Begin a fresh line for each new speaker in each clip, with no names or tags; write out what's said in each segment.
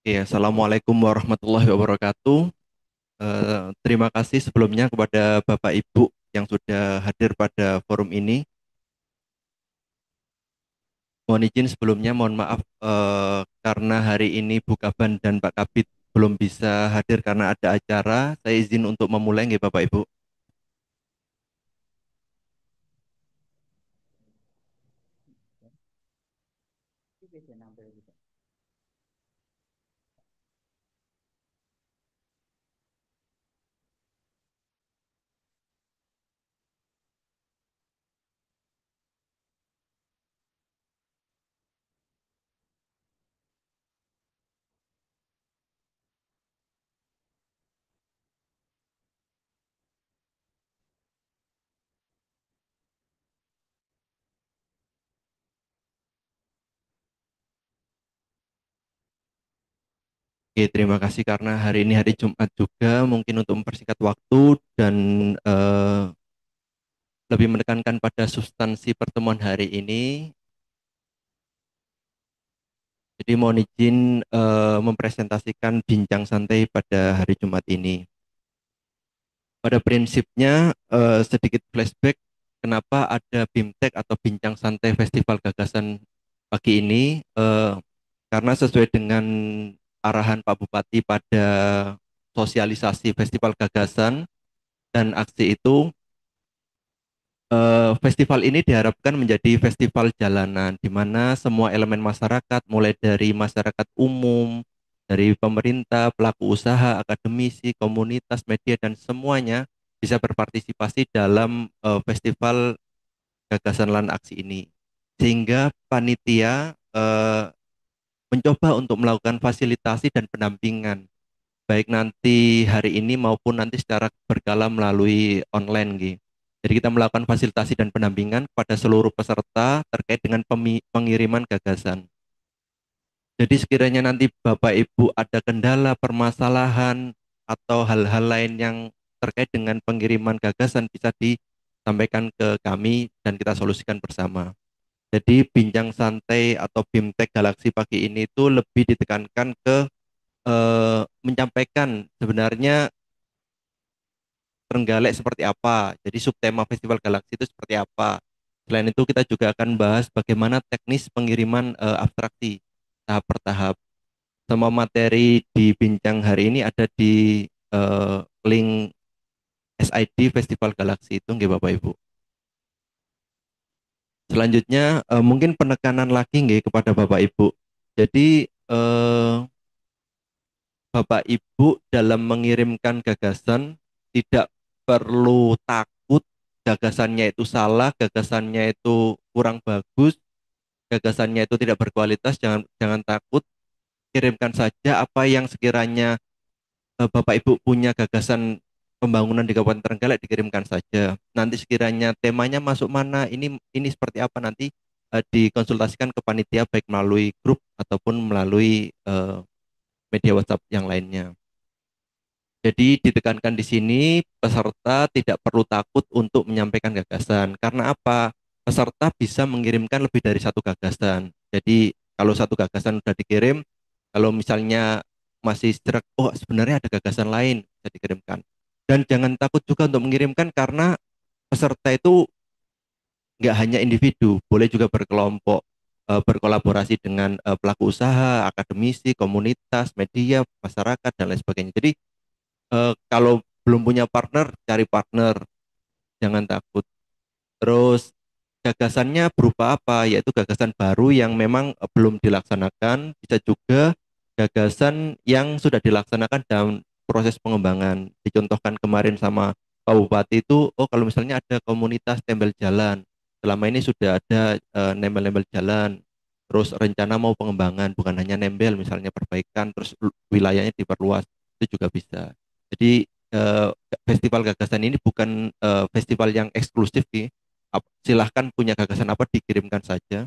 Ya, Assalamualaikum warahmatullahi wabarakatuh. Terima kasih sebelumnya kepada Bapak Ibu yang sudah hadir pada forum ini. Mohon izin sebelumnya, mohon maaf karena hari ini Bu Kaban dan Pak Kabit belum bisa hadir karena ada acara. Saya izin untuk memulai, nggih Bapak Ibu. Oke, terima kasih karena hari ini hari Jumat juga, mungkin untuk mempersingkat waktu dan eh, lebih menekankan pada substansi pertemuan hari ini. Jadi mohon izin mempresentasikan bincang santai pada hari Jumat ini. Pada prinsipnya sedikit flashback kenapa ada BIMTEK atau Bincang Santai Festival Gagasan pagi ini, karena sesuai dengan arahan Pak Bupati pada sosialisasi Festival Gagasan dan aksi itu, festival ini diharapkan menjadi festival jalanan di mana semua elemen masyarakat, mulai dari masyarakat umum, dari pemerintah, pelaku usaha, akademisi, komunitas, media, dan semuanya bisa berpartisipasi dalam festival gagasan lan aksi ini. Sehingga panitia mencoba untuk melakukan fasilitasi dan pendampingan, baik nanti hari ini maupun nanti secara berkala melalui online gitu. Jadi kita melakukan fasilitasi dan pendampingan kepada seluruh peserta terkait dengan pengiriman gagasan. Jadi sekiranya nanti Bapak Ibu ada kendala, permasalahan atau hal-hal lain yang terkait dengan pengiriman gagasan bisa disampaikan ke kami dan kita solusikan bersama. Jadi bincang santai atau BIMTEK Galaksi pagi ini itu lebih ditekankan ke menyampaikan sebenarnya Trenggalek seperti apa. Jadi subtema Festival Galaksi itu seperti apa. Selain itu kita juga akan bahas bagaimana teknis pengiriman abstraksi tahap per tahap. Semua materi di bincang hari ini ada di link SID Festival Galaksi itu nggih Bapak Ibu. Selanjutnya mungkin penekanan lagi nggih kepada Bapak Ibu. Jadi Bapak Ibu dalam mengirimkan gagasan tidak perlu takut gagasannya itu salah, gagasannya itu kurang bagus, gagasannya itu tidak berkualitas, jangan jangan takut, kirimkan saja apa yang sekiranya Bapak Ibu punya gagasan pembangunan di Kabupaten Trenggalek, dikirimkan saja. Nanti sekiranya temanya masuk mana, ini seperti apa nanti dikonsultasikan ke panitia baik melalui grup ataupun melalui media WhatsApp yang lainnya. Jadi ditekankan di sini peserta tidak perlu takut untuk menyampaikan gagasan. Karena apa? Peserta bisa mengirimkan lebih dari satu gagasan. Jadi kalau satu gagasan sudah dikirim, kalau misalnya masih serak, oh sebenarnya ada gagasan lain bisa dikirimkan. Dan jangan takut juga untuk mengirimkan karena peserta itu nggak hanya individu, boleh juga berkelompok, berkolaborasi dengan pelaku usaha, akademisi, komunitas, media, masyarakat, dan lain sebagainya. Jadi kalau belum punya partner, cari partner, jangan takut. Terus gagasannya berupa apa? Yaitu gagasan baru yang memang belum dilaksanakan, bisa juga gagasan yang sudah dilaksanakan dalam proses pengembangan. Dicontohkan kemarin sama Pak Bupati itu, oh kalau misalnya ada komunitas tembel jalan, selama ini sudah ada nembel-nembel jalan, terus rencana mau pengembangan, bukan hanya nembel, misalnya perbaikan, terus wilayahnya diperluas, itu juga bisa. Jadi eh, festival gagasan ini bukan festival yang eksklusif, Ki. Silahkan punya gagasan apa dikirimkan saja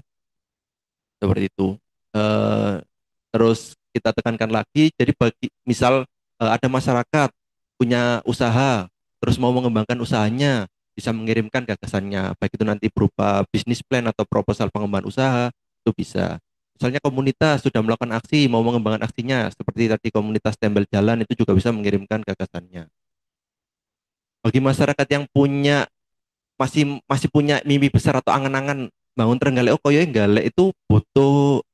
seperti itu. Eh, Terus kita tekankan lagi, jadi bagi misal ada masyarakat punya usaha, terus mau mengembangkan usahanya, bisa mengirimkan gagasannya, baik itu nanti berupa bisnis plan atau proposal pengembangan usaha, itu bisa. misalnya komunitas sudah melakukan aksi, mau mengembangkan aksinya, seperti tadi komunitas tembel jalan itu juga bisa mengirimkan gagasannya. Bagi masyarakat yang masih masih punya mimpi besar atau angan-angan bangun Trenggalek Okoyo Galek itu butuh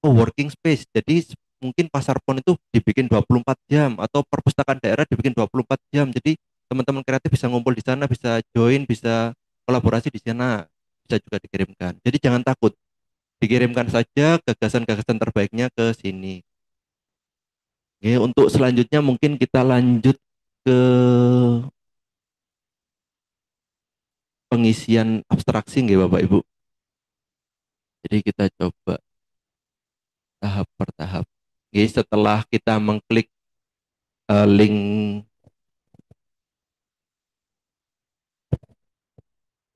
working space. Jadi mungkin pasar pon itu dibikin 24 jam atau perpustakaan daerah dibikin 24 jam. Jadi teman-teman kreatif bisa ngumpul di sana, bisa join, bisa kolaborasi di sana, bisa juga dikirimkan. Jadi jangan takut, dikirimkan saja gagasan-gagasan terbaiknya ke sini. Oke, untuk selanjutnya mungkin kita lanjut ke pengisian abstraksi nggih Bapak Ibu. Jadi kita coba tahap per tahap. Oke, setelah kita mengklik link,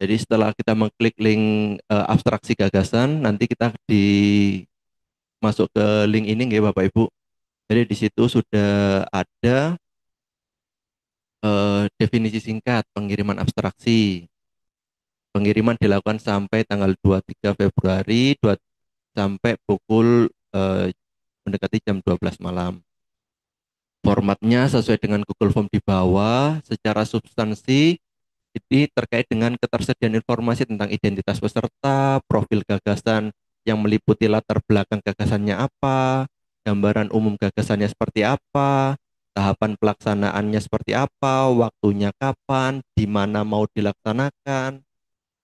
jadi setelah kita mengklik link abstraksi gagasan, nanti kita masuk ke link ini nggih Bapak Ibu. Jadi di situ sudah ada definisi singkat pengiriman abstraksi. Pengiriman dilakukan sampai tanggal 23 Februari sampai pukul mendekati jam 12 malam. Formatnya sesuai dengan Google Form di bawah. Secara substansi ini terkait dengan ketersediaan informasi tentang identitas peserta, profil gagasan yang meliputi latar belakang gagasannya apa, gambaran umum gagasannya seperti apa, tahapan pelaksanaannya seperti apa, waktunya kapan, di mana mau dilaksanakan.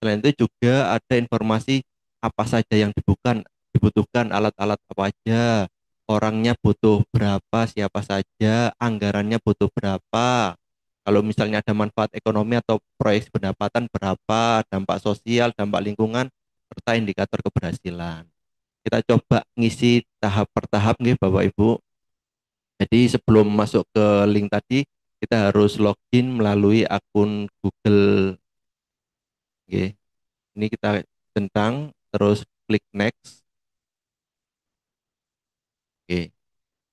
Selain itu juga ada informasi apa saja yang dibutuhkan alat-alat apa aja, orangnya butuh berapa, siapa saja, anggarannya butuh berapa. Kalau misalnya ada manfaat ekonomi atau proyek pendapatan berapa, dampak sosial, dampak lingkungan, serta indikator keberhasilan. Kita coba ngisi tahap per tahap nih Bapak Ibu. Jadi sebelum masuk ke link tadi, kita harus login melalui akun Google. Oke. Ini kita centang, terus klik next. Oke.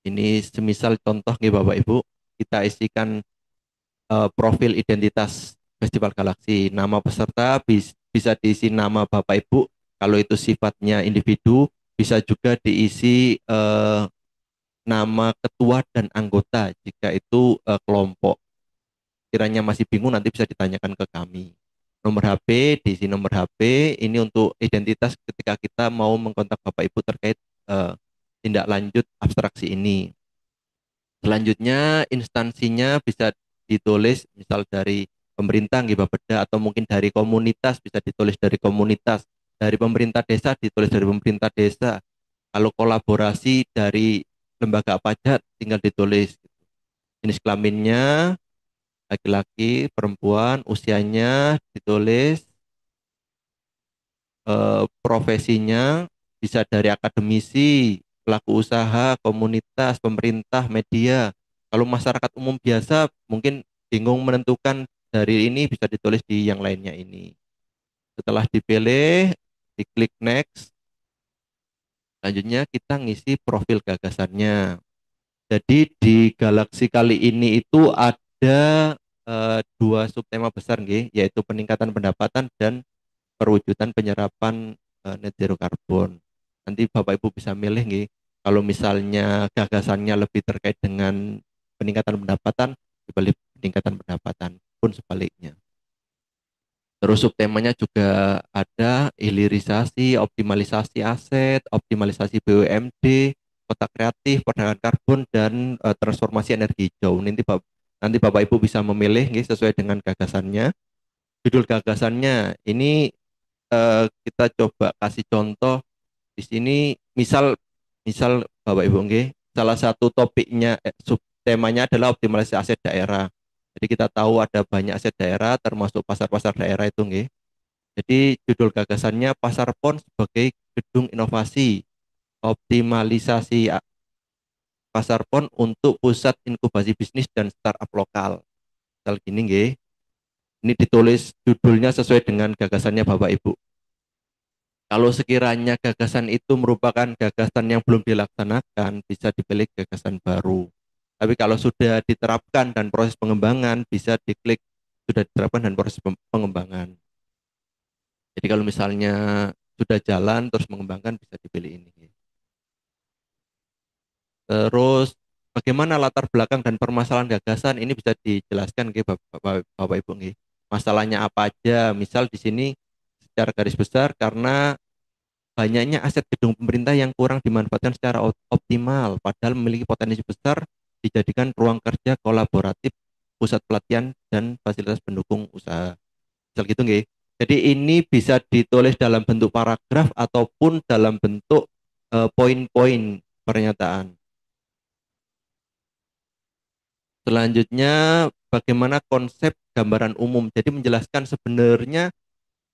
Ini semisal contoh nih Bapak Ibu, kita isikan profil identitas Festival Galaksi. Nama peserta bisa diisi nama Bapak Ibu, kalau itu sifatnya individu, bisa juga diisi nama ketua dan anggota jika itu kelompok. Kiranya masih bingung nanti bisa ditanyakan ke kami. Nomor HP, diisi nomor HP, ini untuk identitas ketika kita mau mengkontak Bapak Ibu terkait eh, tindak lanjut abstraksi ini. Selanjutnya instansinya bisa ditulis misal dari pemerintah nggih Bapeda atau mungkin dari komunitas bisa ditulis dari komunitas, dari pemerintah desa ditulis dari pemerintah desa. Kalau kolaborasi dari lembaga apa aja tinggal ditulis. Jenis kelaminnya laki-laki, perempuan, usianya ditulis, profesinya bisa dari akademisi, pelaku usaha, komunitas, pemerintah, media. Kalau masyarakat umum biasa mungkin bingung menentukan dari ini bisa ditulis di yang lainnya ini. Setelah dipilih, diklik next, selanjutnya kita ngisi profil gagasannya. Jadi di Galaksi kali ini itu ada dua subtema besar nggih, yaitu peningkatan pendapatan dan perwujudan penyerapan net zero karbon. Nanti Bapak Ibu bisa milih nih, kalau misalnya gagasannya lebih terkait dengan peningkatan pendapatan, dibalik peningkatan pendapatan pun sebaliknya. Terus subtemanya juga ada hilirisasi, optimalisasi aset, optimalisasi BUMD, kota kreatif, perdagangan karbon, dan transformasi energi hijau. Nanti Bapak Ibu bisa memilih nih, sesuai dengan gagasannya. Judul gagasannya ini kita coba kasih contoh di sini, misal misal Bapak Ibu nggih, salah satu topiknya subtemanya adalah optimalisasi aset daerah. Jadi kita tahu ada banyak aset daerah termasuk pasar-pasar daerah itu nggih. Jadi judul gagasannya Pasar Pon sebagai gedung inovasi, optimalisasi Pasar Pon untuk pusat inkubasi bisnis dan startup lokal. Misal gini nggih. Ini ditulis judulnya sesuai dengan gagasannya Bapak Ibu. Kalau sekiranya gagasan itu merupakan gagasan yang belum dilaksanakan, bisa dipilih gagasan baru. Tapi kalau sudah diterapkan dan proses pengembangan, bisa diklik sudah diterapkan dan proses pengembangan. Jadi kalau misalnya sudah jalan terus mengembangkan, bisa dipilih ini. Terus bagaimana latar belakang dan permasalahan gagasan ini bisa dijelaskan ke Bapak Ibu nggih. Masalahnya apa aja? Misal di sini secara garis besar karena banyaknya aset gedung pemerintah yang kurang dimanfaatkan secara optimal padahal memiliki potensi besar dijadikan ruang kerja kolaboratif, pusat pelatihan dan fasilitas pendukung usaha. Misal gitu nggih. Jadi ini bisa ditulis dalam bentuk paragraf ataupun dalam bentuk poin-poin pernyataan. Selanjutnya, bagaimana konsep gambaran umum. Jadi menjelaskan sebenarnya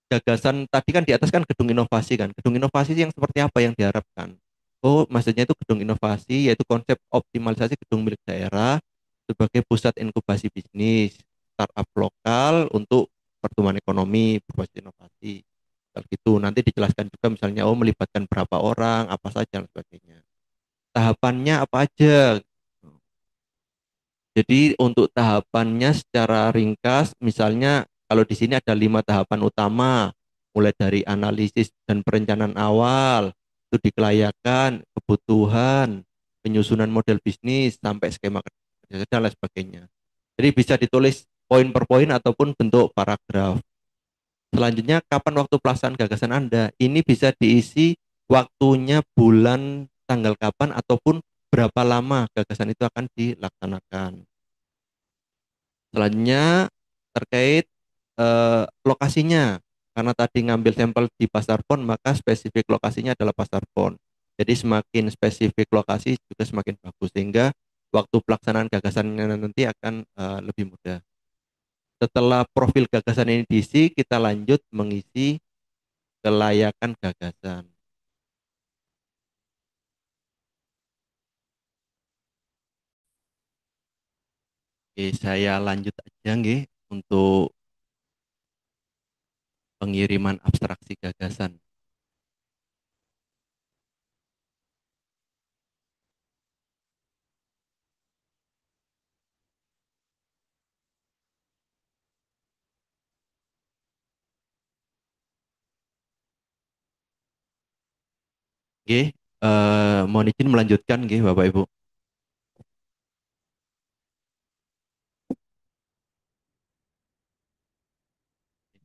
gagasan tadi kan di atas kan gedung inovasi kan. Gedung inovasi yang seperti apa yang diharapkan? Oh, maksudnya itu gedung inovasi yaitu konsep optimalisasi gedung milik daerah sebagai pusat inkubasi bisnis, startup lokal untuk pertumbuhan ekonomi berbasis inovasi. Kalau gitu nanti dijelaskan juga misalnya oh melibatkan berapa orang, apa saja dan sebagainya. Tahapannya apa aja? Jadi untuk tahapannya secara ringkas, misalnya kalau di sini ada 5 tahapan utama, mulai dari analisis dan perencanaan awal, itu dikelayakan, kebutuhan, penyusunan model bisnis, sampai skema kerja dan lain sebagainya. Jadi bisa ditulis poin per poin ataupun bentuk paragraf. Selanjutnya, kapan waktu pelaksanaan gagasan Anda? Ini bisa diisi waktunya, bulan, tanggal kapan, ataupun berapa lama gagasan itu akan dilaksanakan. Selanjutnya terkait lokasinya, karena tadi ngambil sampel di Pasar Pon, maka spesifik lokasinya adalah Pasar Pon. Jadi semakin spesifik lokasi juga semakin bagus, sehingga waktu pelaksanaan gagasannya nanti akan lebih mudah. Setelah profil gagasan ini diisi, kita lanjut mengisi kelayakan gagasan. Oke, saya lanjut aja nggih untuk pengiriman abstraksi gagasan. Oke, mohon izin melanjutkan nggih Bapak Ibu.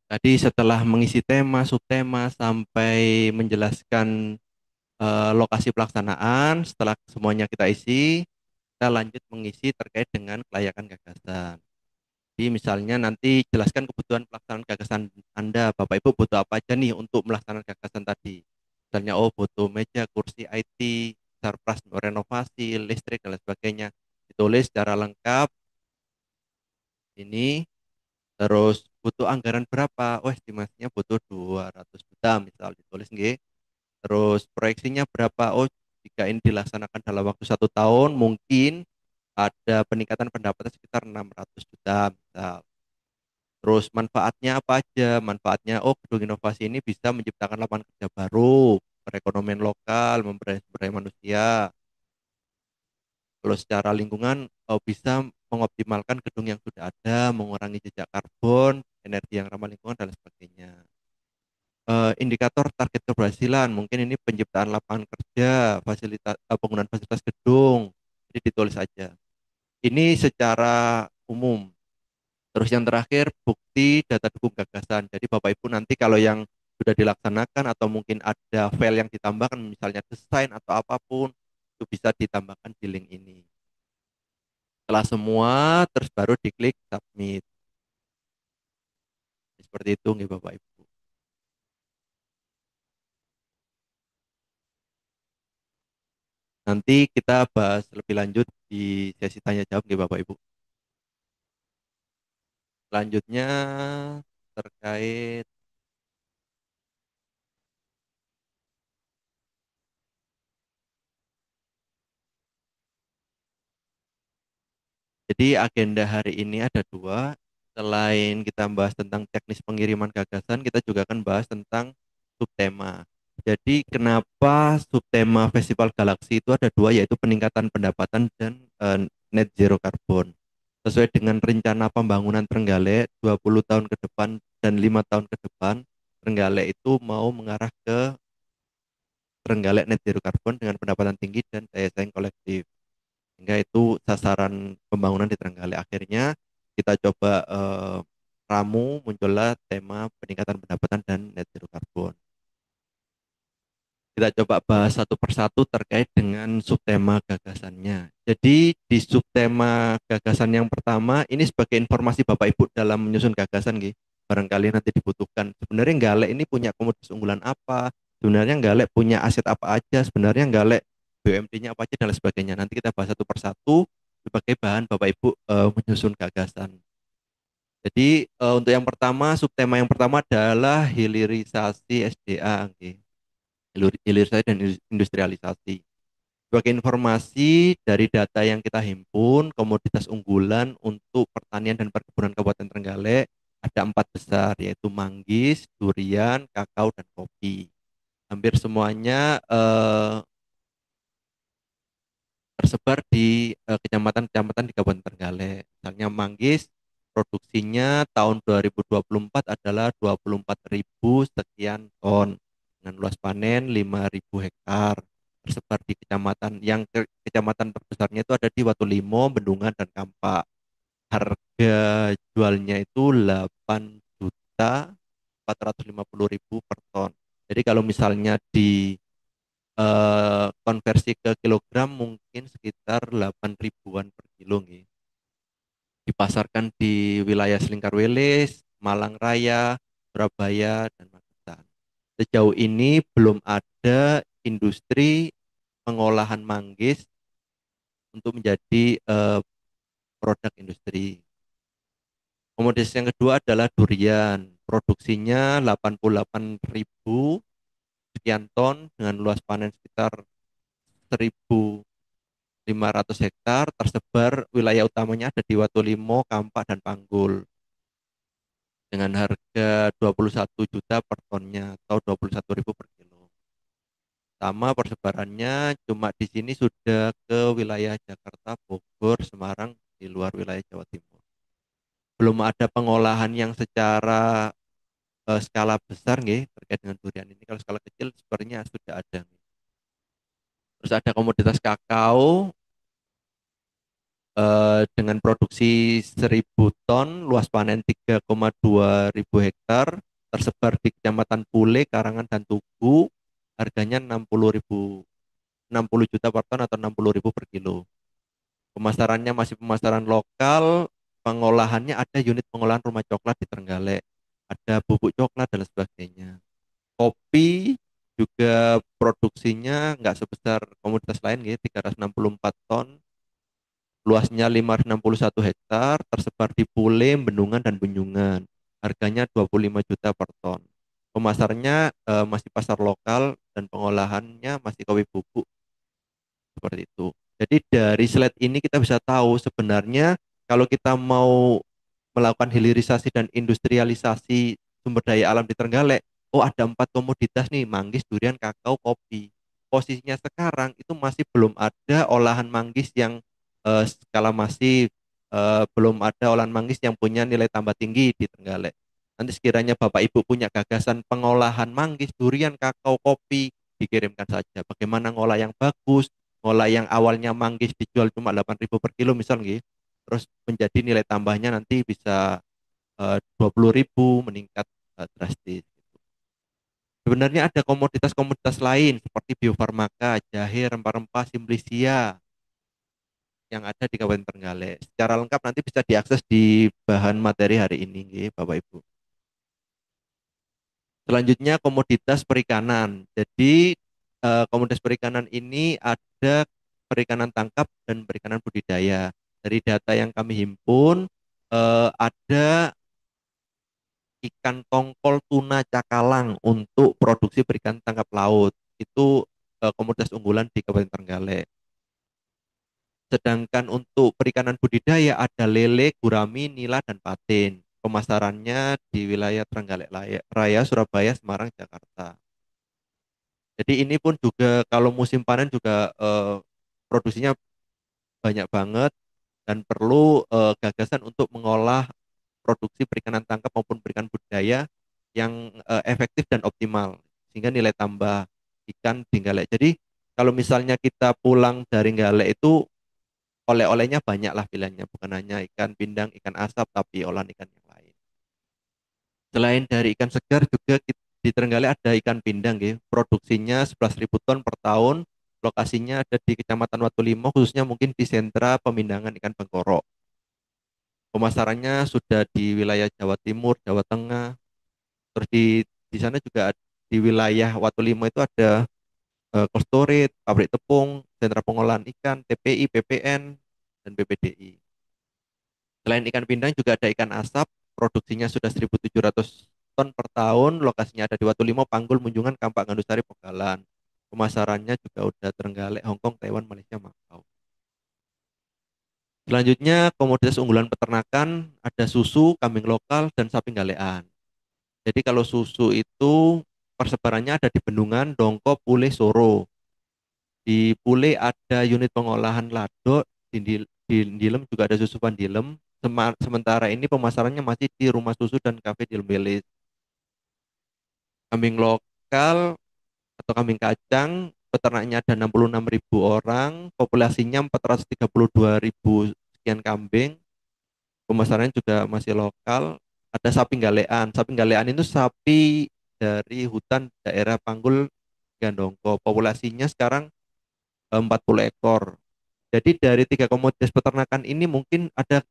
Tadi setelah mengisi tema, subtema, sampai menjelaskan lokasi pelaksanaan, setelah semuanya kita isi, kita lanjut mengisi terkait dengan kelayakan gagasan. Jadi misalnya nanti jelaskan kebutuhan pelaksanaan gagasan Anda, Bapak Ibu butuh apa aja nih untuk melaksanakan gagasan tadi. Misalnya, oh butuh meja, kursi IT, surplus renovasi, listrik, dan lain sebagainya. Ditulis secara lengkap ini. Terus butuh anggaran berapa? Oh, estimasinya butuh 200 juta misal ditulis nggih. Terus proyeksinya berapa? Oh, jika ini dilaksanakan dalam waktu 1 tahun mungkin ada peningkatan pendapatan sekitar 600 juta misal. Terus manfaatnya apa aja? Manfaatnya oh gedung inovasi ini bisa menciptakan lapangan kerja baru, perekonomian lokal, memberdaya sumber daya manusia. Kalau secara lingkungan bisa mengoptimalkan gedung yang sudah ada, mengurangi jejak karbon, energi yang ramah lingkungan dan lain sebagainya. Indikator target keberhasilan, mungkin ini penciptaan lapangan kerja, fasilitas penggunaan fasilitas gedung, jadi ditulis saja. Ini secara umum. Terus yang terakhir bukti data dukung gagasan. Jadi Bapak Ibu nanti kalau yang sudah dilaksanakan atau mungkin ada file yang ditambahkan, misalnya desain atau apapun, itu bisa ditambahkan di link ini. Setelah semua, terus baru diklik submit. Seperti itu nih Bapak Ibu. Nanti kita bahas lebih lanjut di sesi tanya jawab nih Bapak Ibu. Selanjutnya terkait, jadi agenda hari ini ada dua. Selain kita bahas tentang teknis pengiriman gagasan, kita juga akan bahas tentang subtema. Jadi kenapa subtema Festival Galaksi itu ada dua, yaitu peningkatan pendapatan dan net zero karbon. Sesuai dengan rencana pembangunan Trenggalek 20 tahun ke depan dan 5 tahun ke depan, Trenggalek itu mau mengarah ke Trenggalek net zero karbon dengan pendapatan tinggi dan daya saing kolektif. sehingga itu sasaran pembangunan di Trenggalek. Akhirnya kita coba ramu, muncullah tema peningkatan pendapatan dan net zero carbon. Kita coba bahas satu persatu terkait dengan subtema gagasannya. Jadi di subtema gagasan yang pertama ini sebagai informasi Bapak Ibu dalam menyusun gagasan, gitu. Barangkali nanti dibutuhkan. Sebenarnya Galek ini punya komoditas unggulan apa? Sebenarnya Galek punya aset apa aja? Sebenarnya Galek BUMD-nya apa aja dan lain sebagainya. Nanti kita bahas satu persatu sebagai bahan Bapak Ibu menyusun gagasan. Jadi untuk yang pertama, subtema yang pertama adalah hilirisasi SDA, gitu. Hilirisasi dan industrialisasi. Sebagai informasi dari data yang kita himpun, komoditas unggulan untuk pertanian dan perkebunan Kabupaten Trenggalek ada 4 besar, yaitu manggis, durian, kakao, dan kopi. Hampir semuanya tersebar di kecamatan-kecamatan di Kabupaten Trenggalek. Misalnya manggis, produksinya tahun 2024 adalah 24.000 sekian ton dengan luas panen 5.000 hektar tersebar di kecamatan yang kecamatan terbesarnya itu ada di Watulimo, Bendungan dan Kampak. Harga jualnya itu 8.450.000 per ton. Jadi kalau misalnya di konversi ke kilogram mungkin sekitar 8 ribuan per kilo nih. Dipasarkan di wilayah Selingkar Weles, Malang Raya, Surabaya, dan Magetan. Sejauh ini belum ada industri pengolahan manggis untuk menjadi produk industri. Komoditas yang kedua adalah durian. Produksinya 88.000 sekian ton dengan luas panen sekitar 1.500 hektar tersebar wilayah utamanya ada di Watulimo, Kampak, dan Panggul dengan harga 21 juta per tonnya atau 21.000 per kilo. Sama persebarannya cuma di sini sudah ke wilayah Jakarta, Bogor, Semarang di luar wilayah Jawa Timur. Belum ada pengolahan yang secara skala besar nih terkait dengan durian ini. Kalau skala kecil sebenarnya sudah ada. Terus ada komoditas kakao dengan produksi 1.000 ton, luas panen 3,2 ribu hektar, tersebar di Kecamatan Pule, Karangan, dan Tugu, harganya 60 juta per ton atau 60.000 per kilo. Pemasarannya masih pemasaran lokal, pengolahannya ada unit pengolahan rumah coklat di Trenggalek, ada bubuk coklat dan sebagainya. Kopi juga produksinya nggak sebesar komoditas lain gitu, 364 ton, luasnya 561 hektar, tersebar di Pule, Bendungan, dan Bunjungan. Harganya 25 juta per ton. Pemasarannya masih pasar lokal dan pengolahannya masih kopi bubuk seperti itu. Jadi dari slide ini kita bisa tahu sebenarnya kalau kita mau melakukan hilirisasi dan industrialisasi sumber daya alam di Trenggalek, oh ada 4 komoditas nih, manggis, durian, kakao, kopi. Posisinya sekarang itu masih belum ada olahan manggis yang skala masif, belum ada olahan manggis yang punya nilai tambah tinggi di Trenggalek. Nanti sekiranya Bapak Ibu punya gagasan pengolahan manggis, durian, kakao, kopi, dikirimkan saja. Bagaimana ngolah yang bagus, ngolah yang awalnya manggis dijual cuma 8.000 per kilo misal gitu, terus menjadi nilai tambahnya nanti bisa 20.000 meningkat drastis. Sebenarnya ada komoditas-komoditas lain seperti biofarmaka, jahe, rempah-rempah, simplisia yang ada di Kabupaten Trenggalek. Secara lengkap nanti bisa diakses di bahan materi hari ini, nggih, Bapak Ibu. Selanjutnya komoditas perikanan. Jadi komoditas perikanan ini ada perikanan tangkap dan perikanan budidaya. Dari data yang kami himpun, ada ikan tongkol, tuna, cakalang untuk produksi perikan tangkap laut. Itu komoditas unggulan di Kabupaten Trenggalek. Sedangkan untuk perikanan budidaya ada lele, gurami, nila, dan patin. Pemasarannya di wilayah Trenggalek Raya, Surabaya, Semarang, Jakarta. Jadi ini pun juga kalau musim panen juga produksinya banyak banget dan perlu gagasan untuk mengolah produksi perikanan tangkap maupun perikanan budidaya yang efektif dan optimal sehingga nilai tambah ikan di Galek. Jadi kalau misalnya kita pulang dari Galek itu oleh-olehnya banyak lah pilihannya, bukan hanya ikan pindang, ikan asap, tapi olahan ikan yang lain. Selain dari ikan segar juga di Trenggalek ada ikan pindang ya. Produksinya 11.000 ton per tahun. Lokasinya ada di Kecamatan Watulimo, khususnya mungkin di sentra pemindangan ikan bengkorok. Pemasarannya sudah di wilayah Jawa Timur, Jawa Tengah. Terus di sana juga di wilayah Watulimo itu ada cold storage, pabrik tepung, sentra pengolahan ikan, TPI, PPN, dan PPDI. Selain ikan pindang juga ada ikan asap, produksinya sudah 1.700 ton per tahun, lokasinya ada di Watulimo, Panggul, Munjungan, Kampak, Gandusari, Pegalan. Pemasarannya juga udah Trenggalek, Hongkong, Taiwan, Malaysia, Makau. Selanjutnya komoditas unggulan peternakan ada susu, kambing lokal, dan sapi galean. Jadi kalau susu itu persebarannya ada di Bendungan, Dongko, Pule, Soro. Di Pule ada unit pengolahan lado, di Ndilem juga ada susu Pandilem. Sementara ini pemasarannya masih di rumah susu dan kafe di Lembelis. Kambing lokal atau kambing kacang, peternaknya ada 66.000 orang, populasinya 432.000 sekian kambing. Pemasarannya juga masih lokal. Ada sapi galean. Sapi galean itu sapi dari hutan daerah Panggul Gandongko. Populasinya sekarang 40 ekor. Jadi dari tiga komoditas peternakan ini mungkin ada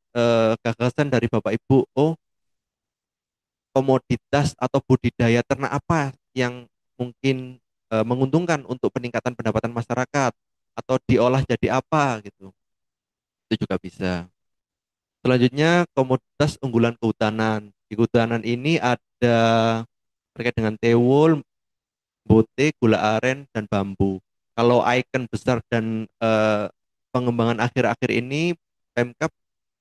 gagasan dari Bapak Ibu, oh komoditas atau budidaya ternak apa yang mungkin menguntungkan untuk peningkatan pendapatan masyarakat atau diolah jadi apa gitu. Itu juga bisa. Selanjutnya komoditas unggulan kehutanan. Di kehutanan ini ada terkait dengan tewul, bote, gula aren, dan bambu. Kalau ikon besar dan pengembangan akhir-akhir ini, Pemkab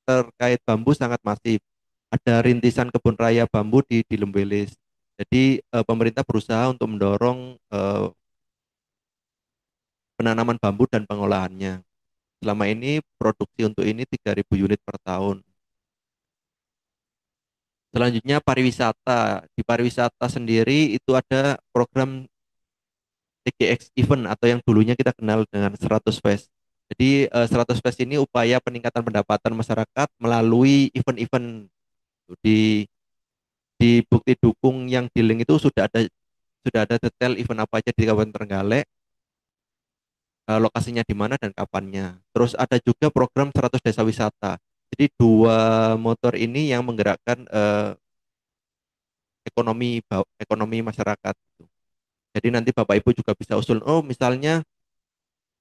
terkait bambu sangat masif. Ada rintisan kebun raya bambu di Lembelis. Jadi pemerintah berusaha untuk mendorong penanaman bambu dan pengolahannya. Selama ini produksi untuk ini 3.000 unit per tahun. Selanjutnya pariwisata. Di pariwisata sendiri itu ada program TGX Event atau yang dulunya kita kenal dengan 100 Fest. Jadi 100 Fest ini upaya peningkatan pendapatan masyarakat melalui event-event. Di bukti dukung yang di link itu sudah ada detail event apa aja di Kabupaten Trenggalek, lokasinya di mana dan kapannya. Terus ada juga program 100 desa wisata. Jadi dua motor ini yang menggerakkan ekonomi masyarakat. Jadi nanti Bapak Ibu juga bisa usul, oh misalnya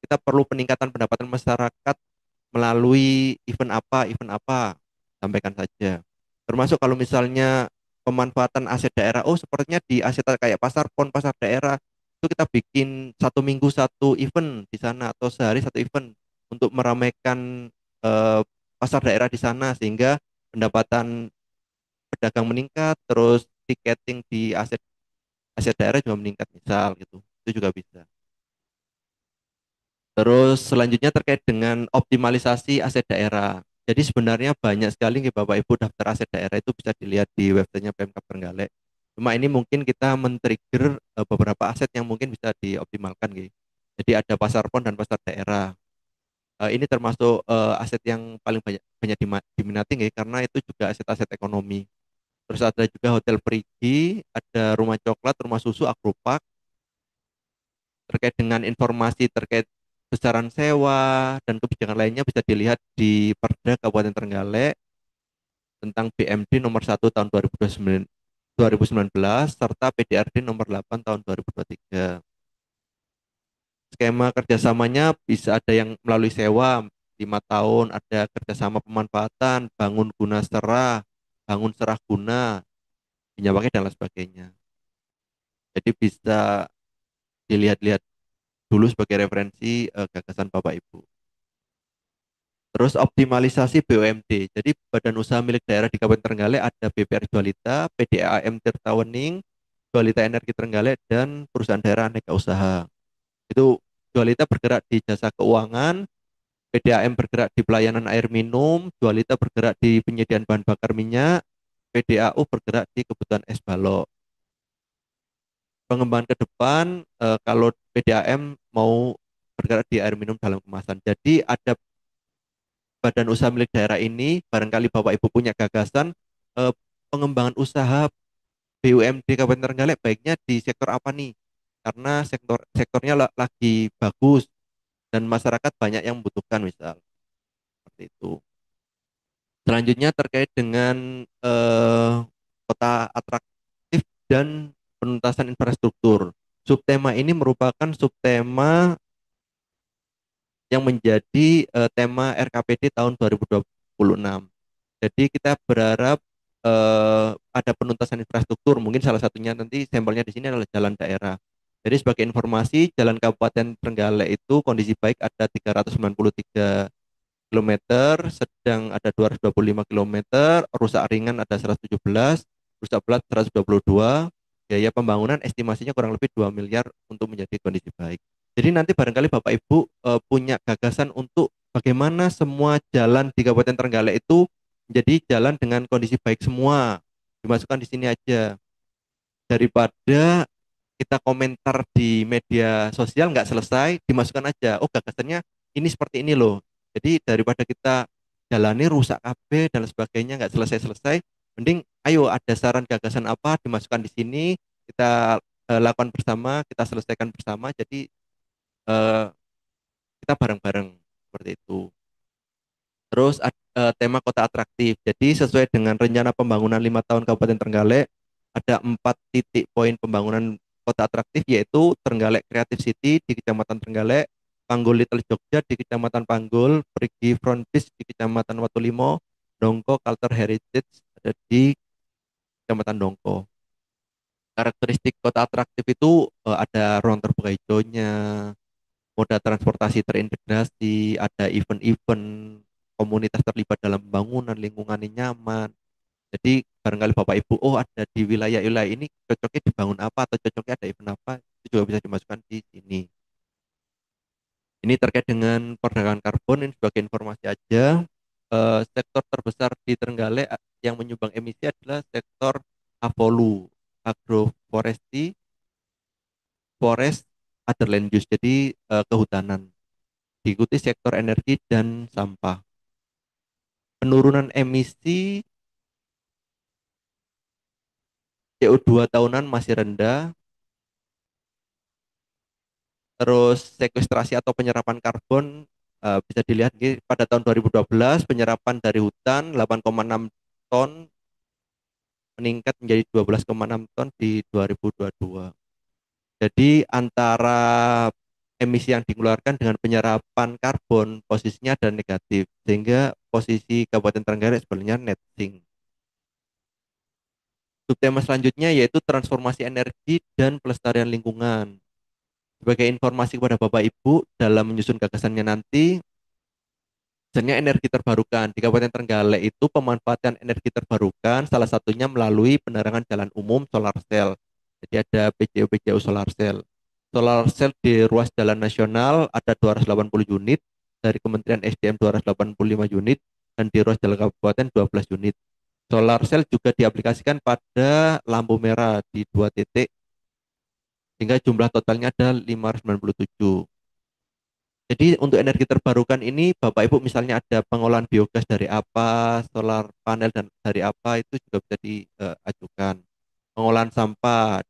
kita perlu peningkatan pendapatan masyarakat melalui event apa, sampaikan saja. Termasuk kalau misalnya pemanfaatan aset daerah, oh sepertinya di aset kayak pasar pon, pasar daerah, itu kita bikin 1 minggu 1 event di sana atau sehari 1 event untuk meramaikan eh, pasar daerah di sana sehingga pendapatan pedagang meningkat, terus tiketing di aset aset daerah juga meningkat misal gitu. Itu juga bisa. Terus selanjutnya terkait dengan optimalisasi aset daerah. Jadi sebenarnya banyak sekali nih Bapak Ibu daftar aset daerah itu bisa dilihat di websitenya Pemkab Trenggalek. Cuma ini mungkin kita men-trigger beberapa aset yang mungkin bisa dioptimalkan gitu. Jadi ada pasar pon dan pasar daerah. Ini termasuk aset yang paling banyak banyak diminati nih, karena itu juga aset-aset ekonomi. Terus ada juga hotel perigi, ada rumah coklat, rumah susu, aquapark. Terkait dengan informasi terkait besaran sewa dan kebijakan lainnya bisa dilihat di Perda Kabupaten Trenggalek tentang BMD nomor 1 tahun 2019 serta PDRD nomor 8 tahun 2023. Skema kerjasamanya bisa ada yang melalui sewa 5 tahun, ada kerjasama pemanfaatan, bangun guna serah, bangun serah guna, pinjam pakai dan lain sebagainya. Jadi bisa dilihat-lihat dulu sebagai referensi gagasan Bapak Ibu. Terus optimalisasi BUMD. Jadi badan usaha milik daerah di Kabupaten Trenggalek ada BPR Jualita, PDAM Tirtawening, Jualita Energi Trenggalek, dan perusahaan daerah aneka usaha. Itu Jualita bergerak di jasa keuangan, PDAM bergerak di pelayanan air minum, Jualita bergerak di penyediaan bahan bakar minyak, PDAU bergerak di kebutuhan es balok. Pengembangan ke depan kalau PDAM mau bergerak di air minum dalam kemasan. Jadi ada badan usaha milik daerah ini, barangkali Bapak Ibu punya gagasan eh, pengembangan usaha BUMD Kabupaten Trenggalek baiknya di sektor apa nih? Karena sektornya lagi bagus dan masyarakat banyak yang membutuhkan misal seperti itu. Selanjutnya terkait dengan kota atraktif dan penuntasan infrastruktur. Subtema ini merupakan subtema yang menjadi tema RKPD tahun 2026. Jadi kita berharap ada penuntasan infrastruktur, mungkin salah satunya nanti sampelnya di sini adalah jalan daerah. Jadi sebagai informasi, jalan Kabupaten Trenggalek itu kondisi baik ada 393 kilometer, sedang ada 225 kilometer, rusak ringan ada 117, rusak berat 122. Biaya pembangunan estimasinya kurang lebih 2 miliar untuk menjadi kondisi baik. Jadi nanti barangkali Bapak Ibu punya gagasan untuk bagaimana semua jalan di Kabupaten Trenggalek itu menjadi jalan dengan kondisi baik semua. Dimasukkan di sini aja. Daripada kita komentar di media sosial nggak selesai, dimasukkan aja. Oh gagasannya ini seperti ini loh. Jadi daripada kita jalani rusak KB dan sebagainya nggak selesai-selesai, mending ayo ada saran gagasan apa dimasukkan di sini, kita lakukan bersama, kita selesaikan bersama. Jadi eh, kita bareng-bareng seperti itu. Terus tema kota atraktif. Jadi sesuai dengan rencana pembangunan 5 tahun Kabupaten Trenggalek, ada 4 titik poin pembangunan kota atraktif yaitu Trenggalek Creative City di Kecamatan Trenggalek, Panggul Little Jogja di Kecamatan Panggul, Perigi Frontis di Kecamatan Watulimo, Dongko Culture Heritage ada di Kecamatan Dongko. Karakteristik kota atraktif itu ada ruang terbuka hijaunya, moda transportasi terintegrasi, ada event-event, komunitas terlibat dalam pembangunan, lingkungannya nyaman. Jadi barangkali Bapak Ibu, oh ada di wilayah-wilayah ini cocoknya dibangun apa atau cocoknya ada event apa, itu juga bisa dimasukkan di sini. Ini terkait dengan perdagangan karbon, ini sebagai informasi aja. Sektor terbesar di Trenggalek yang menyumbang emisi adalah sektor Avolu, agroforestry, forest, other land use, jadi kehutanan. Diikuti sektor energi dan sampah. Penurunan emisi CO2 tahunan masih rendah, terus sekuestrasi atau penyerapan karbon bisa dilihat pada tahun 2012 penyerapan dari hutan 8,6 ton meningkat menjadi 12,6 ton di 2022. Jadi antara emisi yang dikeluarkan dengan penyerapan karbon posisinya ada negatif sehingga posisi Kabupaten Trenggalek sebenarnya net sink. Subtema selanjutnya yaitu transformasi energi dan pelestarian lingkungan. Sebagai informasi kepada Bapak Ibu dalam menyusun gagasannya nanti, misalnya energi terbarukan di Kabupaten Trenggalek itu pemanfaatan energi terbarukan salah satunya melalui penerangan jalan umum solar cell. Jadi ada PJU solar cell. Solar cell di ruas jalan nasional ada 280 unit, dari Kementerian SDM 285 unit, dan di ruas jalan kabupaten 12 unit. Solar cell juga diaplikasikan pada lampu merah di 2 titik, sehingga jumlah totalnya ada 597. Jadi untuk energi terbarukan ini Bapak Ibu misalnya ada pengolahan biogas dari apa, solar panel dan dari apa itu juga bisa diajukan. Pengolahan sampah,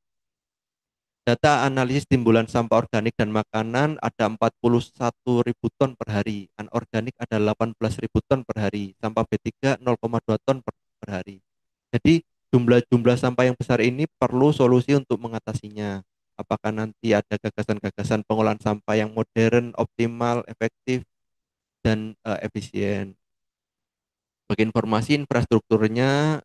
data analisis timbulan sampah organik dan makanan ada 41.000 ton per hari, anorganik ada 18.000 ton per hari, sampah B3 0,2 ton per hari. Jadi jumlah-jumlah sampah yang besar ini perlu solusi untuk mengatasinya. Apakah nanti ada gagasan-gagasan pengolahan sampah yang modern, optimal, efektif, dan efisien. Bagi informasi infrastrukturnya,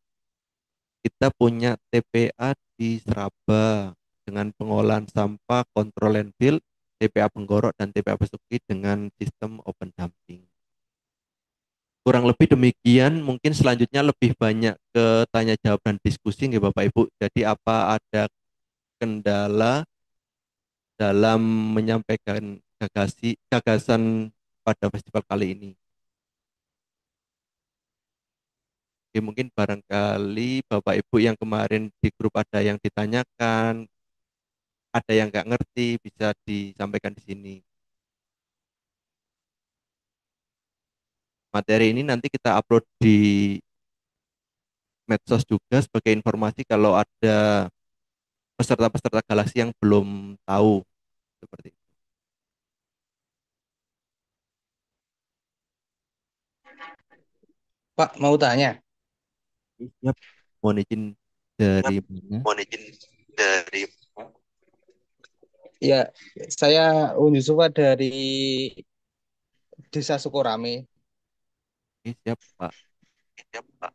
kita punya TPA di Seraba dengan pengolahan sampah, kontrol landfill, TPA Benggorok, dan TPA Besuki dengan sistem open dumping. Kurang lebih demikian, mungkin selanjutnya lebih banyak ke tanya jawab dan diskusi nggih Bapak Ibu. Jadi apa ada kendala dalam menyampaikan gagasan pada festival kali ini? Oke, mungkin barangkali Bapak Ibu yang kemarin di grup ada yang ditanyakan, ada yang nggak ngerti, bisa disampaikan di sini. Materi ini nanti kita upload di medsos juga sebagai informasi kalau ada peserta-peserta galaksi yang belum tahu seperti itu.
Pak, mau tanya.
Siap. Mohon izin dari mana?
Mohon izin dari Ya, saya Yusuf dari Desa Sukorame.
Oke, siap, Pak.
Ya, Pak.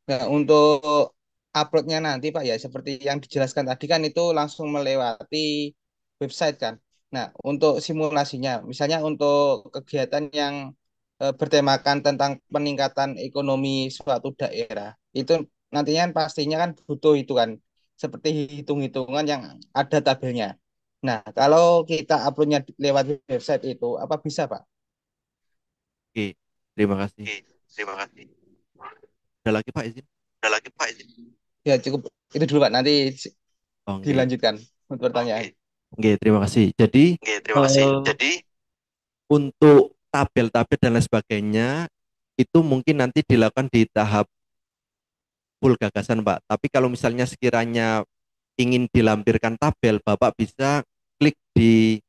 Nah, untuk uploadnya nanti Pak ya, seperti yang dijelaskan tadi kan itu langsung melewati website kan. Nah, untuk simulasinya, misalnya untuk kegiatan yang bertemakan tentang peningkatan ekonomi suatu daerah, itu nantinya kan pastinya kan butuh itu kan, seperti hitung-hitungan yang ada tabelnya. Nah, kalau kita uploadnya lewat website itu, apa bisa Pak?
Oke, terima kasih.
Oke, terima kasih.
Ada lagi, Pak, izin?
Ada lagi Pak? Ya cukup itu dulu Pak, nanti
Oke.
dilanjutkan untuk pertanyaan. Oke.
Oke, terima kasih. Jadi,
Oke, terima kasih.
eh,
Jadi,
untuk tabel-tabel dan lain sebagainya, itu mungkin nanti dilakukan di tahap full gagasan, Pak. Tapi kalau misalnya sekiranya ingin dilampirkan tabel, Bapak bisa klik di,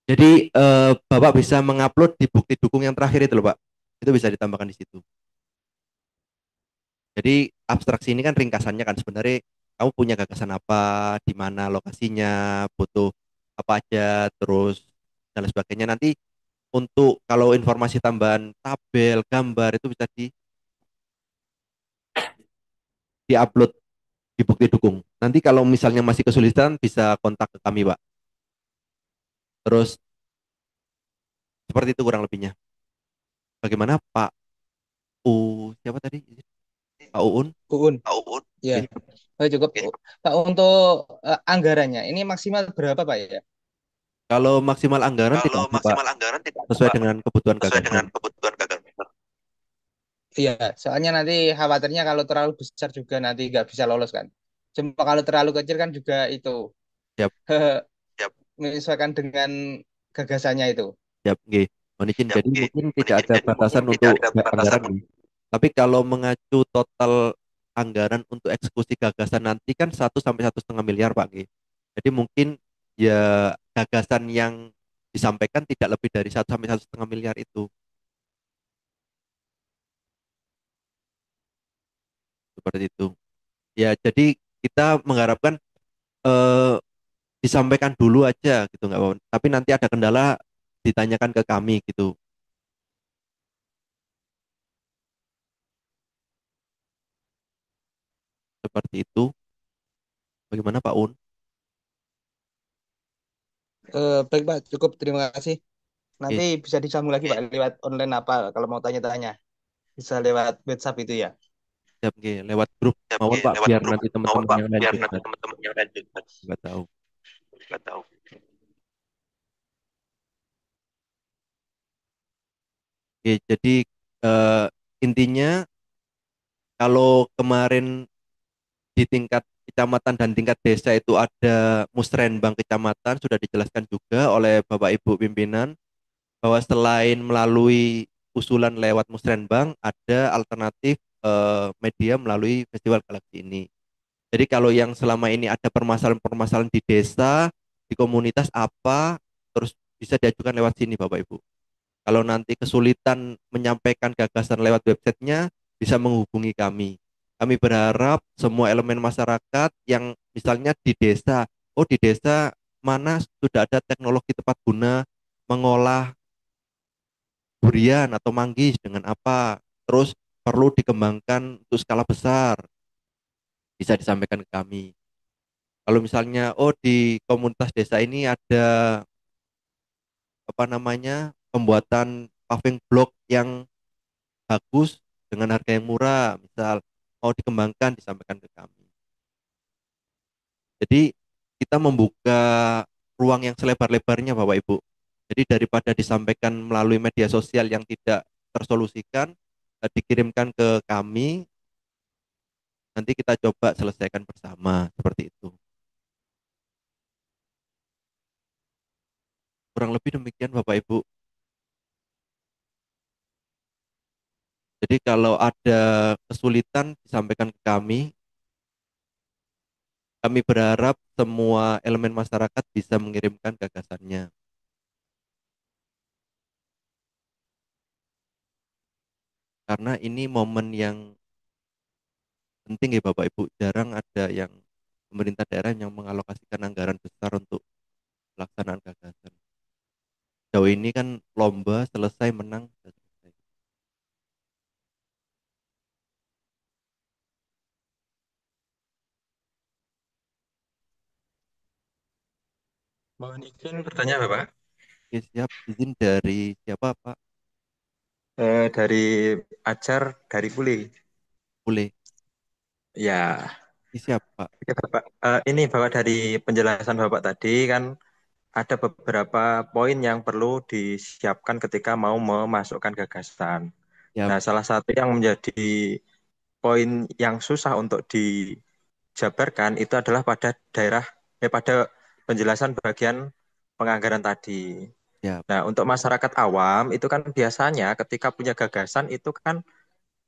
jadi Bapak bisa mengupload di bukti dukung yang terakhir itu loh, Pak. Itu bisa ditambahkan di situ. Jadi abstraksi ini kan ringkasannya kan sebenarnya kamu punya gagasan apa, di mana lokasinya, butuh apa aja, terus dan lain sebagainya. Nanti untuk kalau informasi tambahan tabel, gambar itu bisa di-upload di bukti dukung. Nanti kalau misalnya masih kesulitan bisa kontak ke kami, Pak. Terus seperti itu kurang lebihnya. Bagaimana Pak siapa tadi? Pak Uun?
Uun. Pak Uun. Ya,
Oke.
cukup. Pak, untuk anggarannya, ini maksimal berapa Pak ya?
Kalau maksimal anggaran tidak
Kalau
ada, Pak.
maksimal anggaran tidak ada,
Sesuai
Pak.
dengan kebutuhan
Sesuai
gagasan.
dengan kebutuhan gagal. Iya, soalnya nanti khawatirnya kalau terlalu besar juga nanti nggak bisa lolos kan. Cuma kalau terlalu kecil kan juga itu
Siap,
Siap. Menyesuaikan dengan gagasannya itu.
siap. Nggih. Mohon izin.
Siap,
Jadi
oke.
mungkin
Mohon
tidak
izin.
ada
Jadi mungkin
batasan
tidak
untuk
ada batasan.
anggaran, nggih. Tapi kalau mengacu total anggaran untuk eksekusi gagasan nanti kan 1 sampai 1,5 miliar, Pak, nggih. Jadi mungkin ya gagasan yang disampaikan tidak lebih dari 1 sampai 1,5 miliar itu. Seperti itu. Ya, jadi kita mengharapkan eh, disampaikan dulu aja gitu nggak apa-apa. Tapi nanti ada kendala ditanyakan ke kami gitu. Seperti itu. Bagaimana Pak Un?
Baik Pak, cukup terima kasih. Nanti
Oke,
bisa disambung lagi Pak lewat online apa kalau mau tanya-tanya. Bisa lewat WhatsApp itu ya.
siap, oke. Lewat grup
Siap,
mawon
oke.
Pak
Lewat
biar
grup.
nanti
Mohon
teman-teman
Pak,
yang lain
biar
juga
nanti teman-teman yang lain juga
nggak tahu.
tahu.
Oke, jadi eh, intinya kalau kemarin di tingkat kecamatan dan tingkat desa itu ada musrenbang kecamatan sudah dijelaskan juga oleh Bapak Ibu pimpinan bahwa selain melalui usulan lewat musrenbang ada alternatif media melalui Festival Galaksi ini. Jadi kalau yang selama ini ada permasalahan-permasalahan di desa, di komunitas apa, terus bisa diajukan lewat sini Bapak Ibu. Kalau nanti kesulitan menyampaikan gagasan lewat websitenya, bisa menghubungi kami. Kami berharap semua elemen masyarakat yang misalnya di desa, oh di desa mana sudah ada teknologi tepat guna mengolah durian atau manggis dengan apa, terus perlu dikembangkan untuk skala besar, bisa disampaikan ke kami. Kalau misalnya, oh di komunitas desa ini ada apa namanya pembuatan paving block yang bagus dengan harga yang murah, misal mau dikembangkan disampaikan ke kami. Jadi kita membuka ruang yang selebar-lebarnya Bapak Ibu. Jadi daripada disampaikan melalui media sosial yang tidak tersolusikan, dikirimkan ke kami, nanti kita coba selesaikan bersama seperti itu. kurang lebih demikian Bapak Ibu. Jadi kalau ada kesulitan disampaikan ke kami. Kami berharap semua elemen masyarakat bisa mengirimkan gagasannya. Karena ini momen yang penting ya Bapak Ibu. Jarang ada yang pemerintah daerah yang mengalokasikan anggaran besar untuk pelaksanaan gagasan. Jauh ini kan lomba selesai menang. Sudah selesai.
Mohon izin bertanya Bapak.
Oke, siap. Izin dari siapa Pak?
Dari Ajar dari Kuli.
Boleh.
Ya,
Ini siap Pak.
oke Bapak. Ini Bapak dari penjelasan Bapak tadi kan ada beberapa poin yang perlu disiapkan ketika mau memasukkan gagasan.
Siap,
Nah, salah satu yang menjadi poin yang susah untuk dijabarkan itu adalah pada pada penjelasan bagian penganggaran tadi.
siap.
Nah, untuk masyarakat awam itu kan biasanya ketika punya gagasan itu kan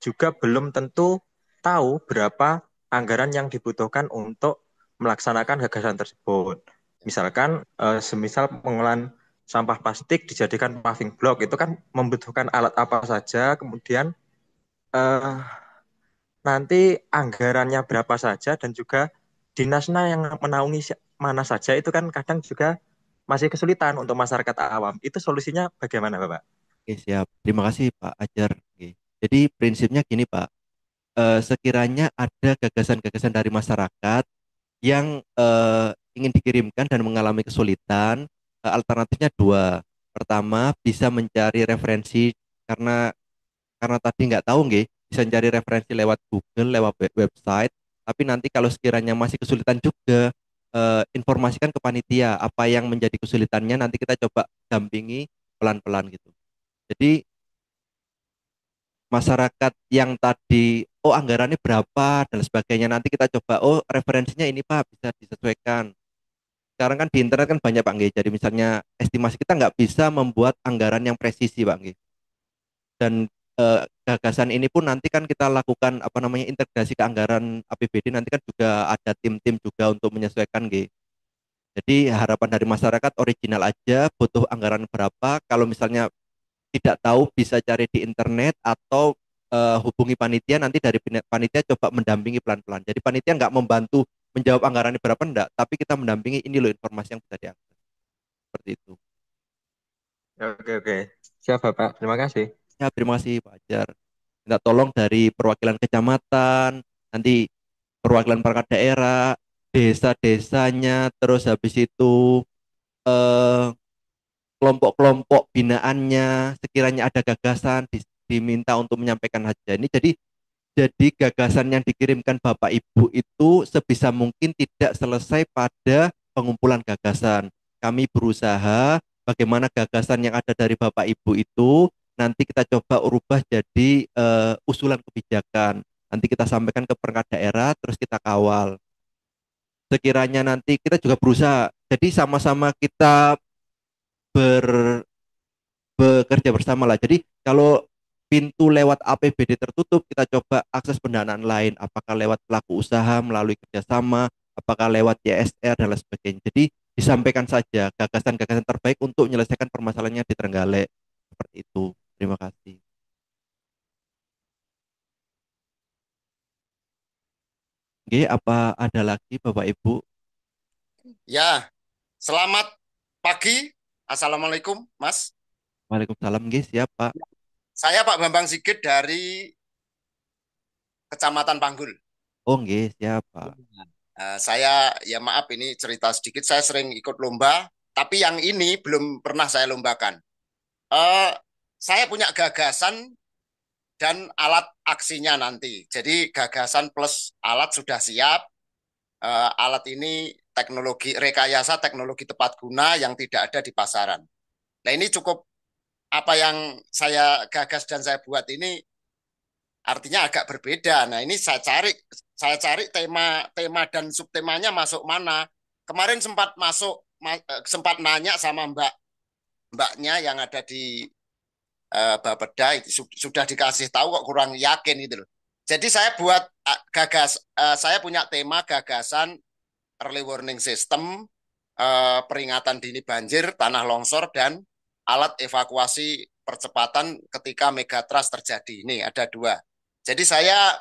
juga belum tentu tahu berapa anggaran yang dibutuhkan untuk melaksanakan gagasan tersebut. Misalkan, semisal pengolahan sampah plastik dijadikan paving block itu kan membutuhkan alat apa saja, kemudian eh, nanti anggarannya berapa saja dan juga dinasnya yang menaungi mana saja itu kan kadang juga masih kesulitan untuk masyarakat awam. Itu solusinya bagaimana, Bapak?
Oke, siap. Terima kasih Pak Ajar. Oke. Jadi prinsipnya gini Pak. Sekiranya ada gagasan-gagasan dari masyarakat yang ingin dikirimkan dan mengalami kesulitan, alternatifnya dua. Pertama, bisa mencari referensi karena tadi nggak tahu nggih, bisa mencari referensi lewat Google, lewat website. Tapi nanti kalau sekiranya masih kesulitan juga, informasikan ke panitia apa yang menjadi kesulitannya. Nanti kita coba dampingi pelan-pelan gitu. Jadi masyarakat yang tadi oh anggarannya berapa dan sebagainya nanti kita coba oh referensinya ini Pak bisa disesuaikan. Sekarang kan di internet kan banyak Pak Nggih. Jadi misalnya estimasi kita nggak bisa membuat anggaran yang presisi Pak Nggih. Dan gagasan ini pun nanti kan kita lakukan apa namanya integrasi ke anggaran APBD nanti kan juga ada tim-tim juga untuk menyesuaikan Nggih. Jadi harapan dari masyarakat original aja butuh anggaran berapa kalau misalnya tidak tahu bisa cari di internet atau hubungi panitia nanti dari panitia coba mendampingi pelan-pelan. Jadi panitia nggak membantu menjawab anggarannya berapa enggak, tapi kita mendampingi ini loh informasi yang bisa diakses. Seperti itu.
Oke, oke. Siap, Bapak. Terima kasih.
Ya, terima kasih Pak Ajar. Minta tolong dari perwakilan kecamatan, nanti perwakilan perangkat daerah, desa-desanya, terus habis itu eh, kelompok-kelompok binaannya, sekiranya ada gagasan diminta untuk menyampaikan saja. Ini jadi gagasan yang dikirimkan Bapak Ibu itu sebisa mungkin tidak selesai pada pengumpulan gagasan. Kami berusaha bagaimana gagasan yang ada dari Bapak Ibu itu nanti kita coba ubah jadi usulan kebijakan. Nanti kita sampaikan ke perangkat daerah, terus kita kawal. Sekiranya nanti kita juga berusaha, jadi sama-sama kita ber bekerja bersama lah. Jadi kalau pintu lewat APBD tertutup, kita coba akses pendanaan lain, apakah lewat pelaku usaha melalui kerjasama, apakah lewat YSR dan lain sebagainya. Jadi disampaikan saja gagasan-gagasan terbaik untuk menyelesaikan permasalahannya di Trenggalek. Seperti itu. Terima kasih. Oke, apa ada lagi Bapak Ibu?
Ya, selamat pagi. Assalamualaikum, Mas.
Waalaikumsalam, Oke, siap Pak.
Saya Pak Bambang Sigit dari Kecamatan Panggul.
Oh, oke, siap Pak.
Saya, ya maaf ini cerita sedikit, saya sering ikut lomba, tapi yang ini belum pernah saya lombakan. Eh, saya punya gagasan dan alat aksinya nanti. Jadi gagasan plus alat sudah siap. Alat ini teknologi rekayasa teknologi tepat guna yang tidak ada di pasaran. Nah ini cukup apa yang saya gagas dan saya buat ini artinya agak berbeda. Nah, ini saya cari tema tema dan subtemanya masuk mana. Kemarin sempat masuk sempat nanya sama Mbak mbaknya yang ada di Bapeda itu sudah dikasih tahu kok kurang yakin gitu loh. Jadi saya buat saya punya tema gagasan early warning system, peringatan dini banjir, tanah longsor, dan alat evakuasi percepatan ketika megatrust terjadi. Ini ada dua. Jadi saya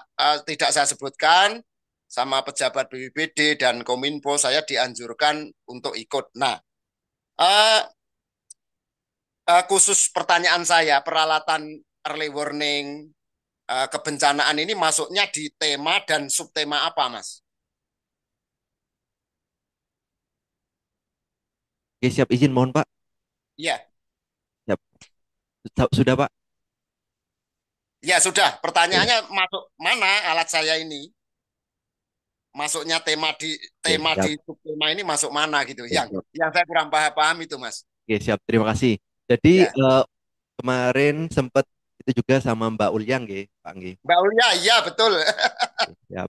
tidak saya sebutkan sama pejabat BPBD dan Kominfo, saya dianjurkan untuk ikut. Nah, eh, khusus pertanyaan saya, peralatan early warning kebencanaan ini masuknya di tema dan subtema apa, Mas?
Oke, siap izin mohon Pak.
Iya,
Siap. Sudah Pak.
ya sudah.
Oke,
Pertanyaannya masuk mana alat saya ini? Masuknya
oke,
tema
siap.
di subtema ini masuk mana gitu?
Oke,
Yang
siap.
saya kurang paham itu, Mas.
Oke, siap. Terima kasih. Jadi
Ya,
kemarin sempat itu juga sama Mbak Ulyang nggih, Pak nggih.
Mbak Ulia, iya betul.
Oke, siap.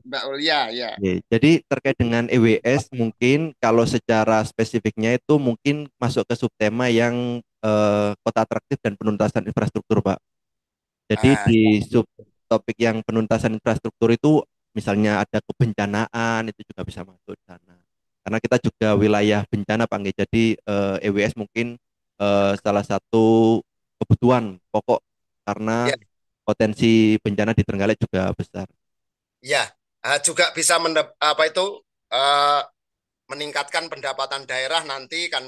Mbak Ulia, ya.
Oke, jadi terkait dengan EWS mungkin kalau secara spesifiknya itu mungkin masuk ke subtema yang kota atraktif dan penuntasan infrastruktur, Pak. Jadi
Ah,
di
ya,
subtopik yang penuntasan infrastruktur itu misalnya ada kebencanaan itu juga bisa masuk di sana. Karena kita juga wilayah bencana, Pak nggih. Jadi EWS mungkin salah satu kebutuhan pokok karena
ya,
potensi bencana di Trenggalek juga besar.
ya. Juga bisa apa itu eh, meningkatkan pendapatan daerah nanti kan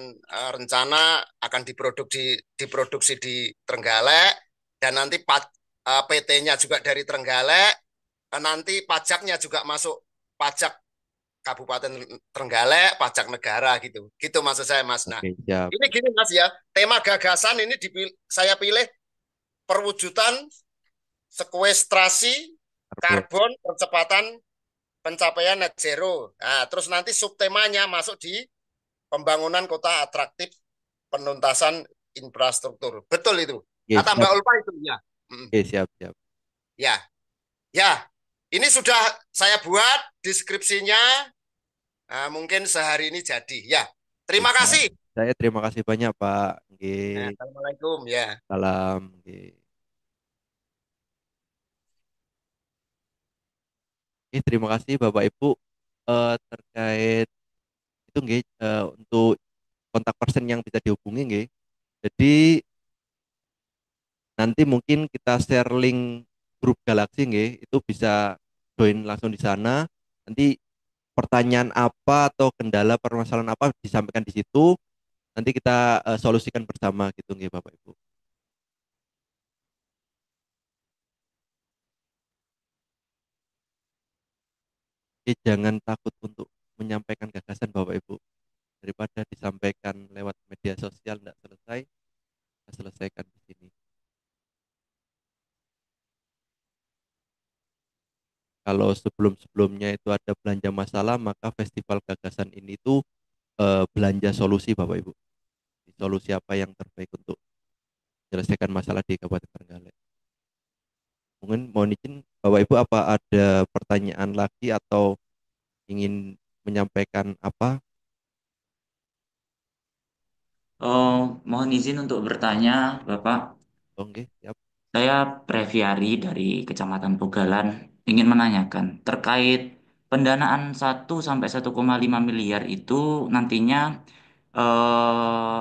rencana akan diproduksi di Trenggalek dan nanti PT-nya juga dari Trenggalek, nanti pajaknya juga masuk pajak Kabupaten Trenggalek, pajak negara gitu. Gitu maksud saya, Mas. Nah,
Oke, siap.
ini gini Mas ya, tema gagasan ini saya pilih perwujudan sekuestrasi
Karbon.
karbon percepatan pencapaian net zero. Nah, terus nanti subtemanya masuk di pembangunan kota atraktif penuntasan infrastruktur. Betul itu.
Oke,
Kata
siap.
Mbak Ulfa itu ya.
Oke, siap, siap.
Ya, ya. Ini sudah saya buat deskripsinya. Nah, mungkin sehari ini jadi. Ya.
Oke,
Terima
siap.
kasih.
Saya terima kasih banyak, Pak. Oke,
Assalamualaikum ya.
salam. Oke. Oke, terima kasih Bapak Ibu terkait itu nggih untuk kontak person yang bisa dihubungi nggih. Jadi nanti mungkin kita share link grup Galaxy nggih, itu bisa join langsung di sana. Nanti pertanyaan apa atau kendala permasalahan apa disampaikan di situ, nanti kita solusikan bersama gitu nggih Bapak Ibu. Oke, jangan takut untuk menyampaikan gagasan Bapak Ibu. Daripada disampaikan lewat media sosial tidak selesai, kita selesaikan di sini. Kalau sebelum-sebelumnya itu ada belanja masalah, maka festival gagasan ini tuh belanja solusi Bapak Ibu. Solusi apa yang terbaik untuk menyelesaikan masalah di Kabupaten Trenggalek. Mungkin mohon izin Bapak Ibu apa ada pertanyaan lagi atau ingin menyampaikan apa?
Oh, mohon izin untuk bertanya, Bapak.
Oke, siap.
Saya Previari dari Kecamatan Pogalan ingin menanyakan terkait pendanaan 1 sampai 1,5 miliar itu nantinya eh,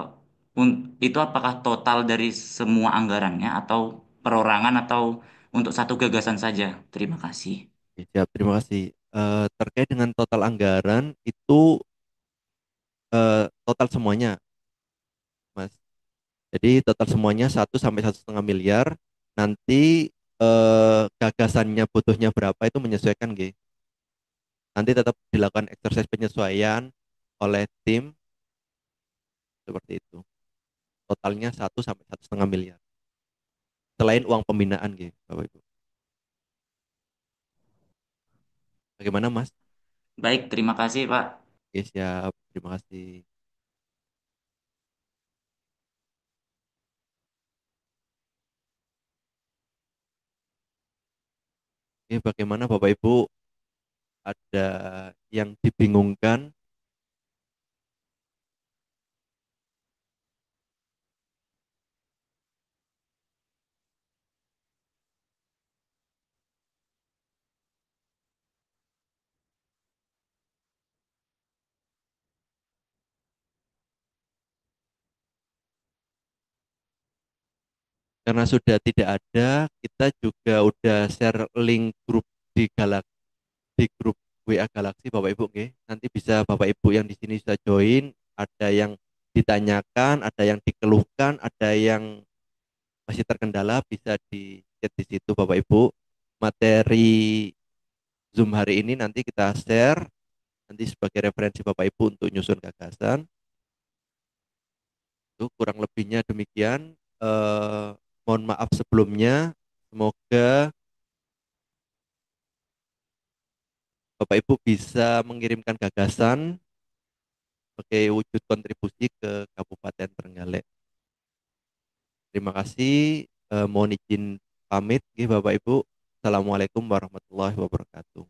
itu apakah total dari semua anggarannya atau perorangan atau untuk satu gagasan saja? Terima kasih.
Oke, siap. Terima kasih. Terkait dengan total anggaran itu total semuanya, Mas. Jadi total semuanya 1 sampai 1,5 miliar. Nanti gagasannya butuhnya berapa itu menyesuaikan, G. Nanti tetap dilakukan exercise penyesuaian oleh tim seperti itu. Totalnya 1 sampai 1,5 miliar. Selain uang pembinaan, G, Bapak Ibu. Bagaimana, Mas?
Baik, terima kasih, Pak.
Oke, siap. Terima kasih. Oke, bagaimana Bapak Ibu? Ada yang dibingungkan? Karena sudah tidak ada, kita juga udah share link grup di di grup WA Galaxy Bapak Ibu, oke. Nanti bisa Bapak Ibu yang di sini bisa join, ada yang ditanyakan, ada yang dikeluhkan, ada yang masih terkendala, bisa di chat di situ Bapak Ibu. Materi Zoom hari ini nanti kita share nanti sebagai referensi Bapak Ibu untuk nyusun gagasan. Itu kurang lebihnya demikian. Mohon maaf sebelumnya. Semoga Bapak Ibu bisa mengirimkan gagasan sebagai wujud kontribusi ke Kabupaten Trenggalek. Terima kasih. Mohon izin pamit, Bapak Ibu. Assalamualaikum warahmatullahi wabarakatuh.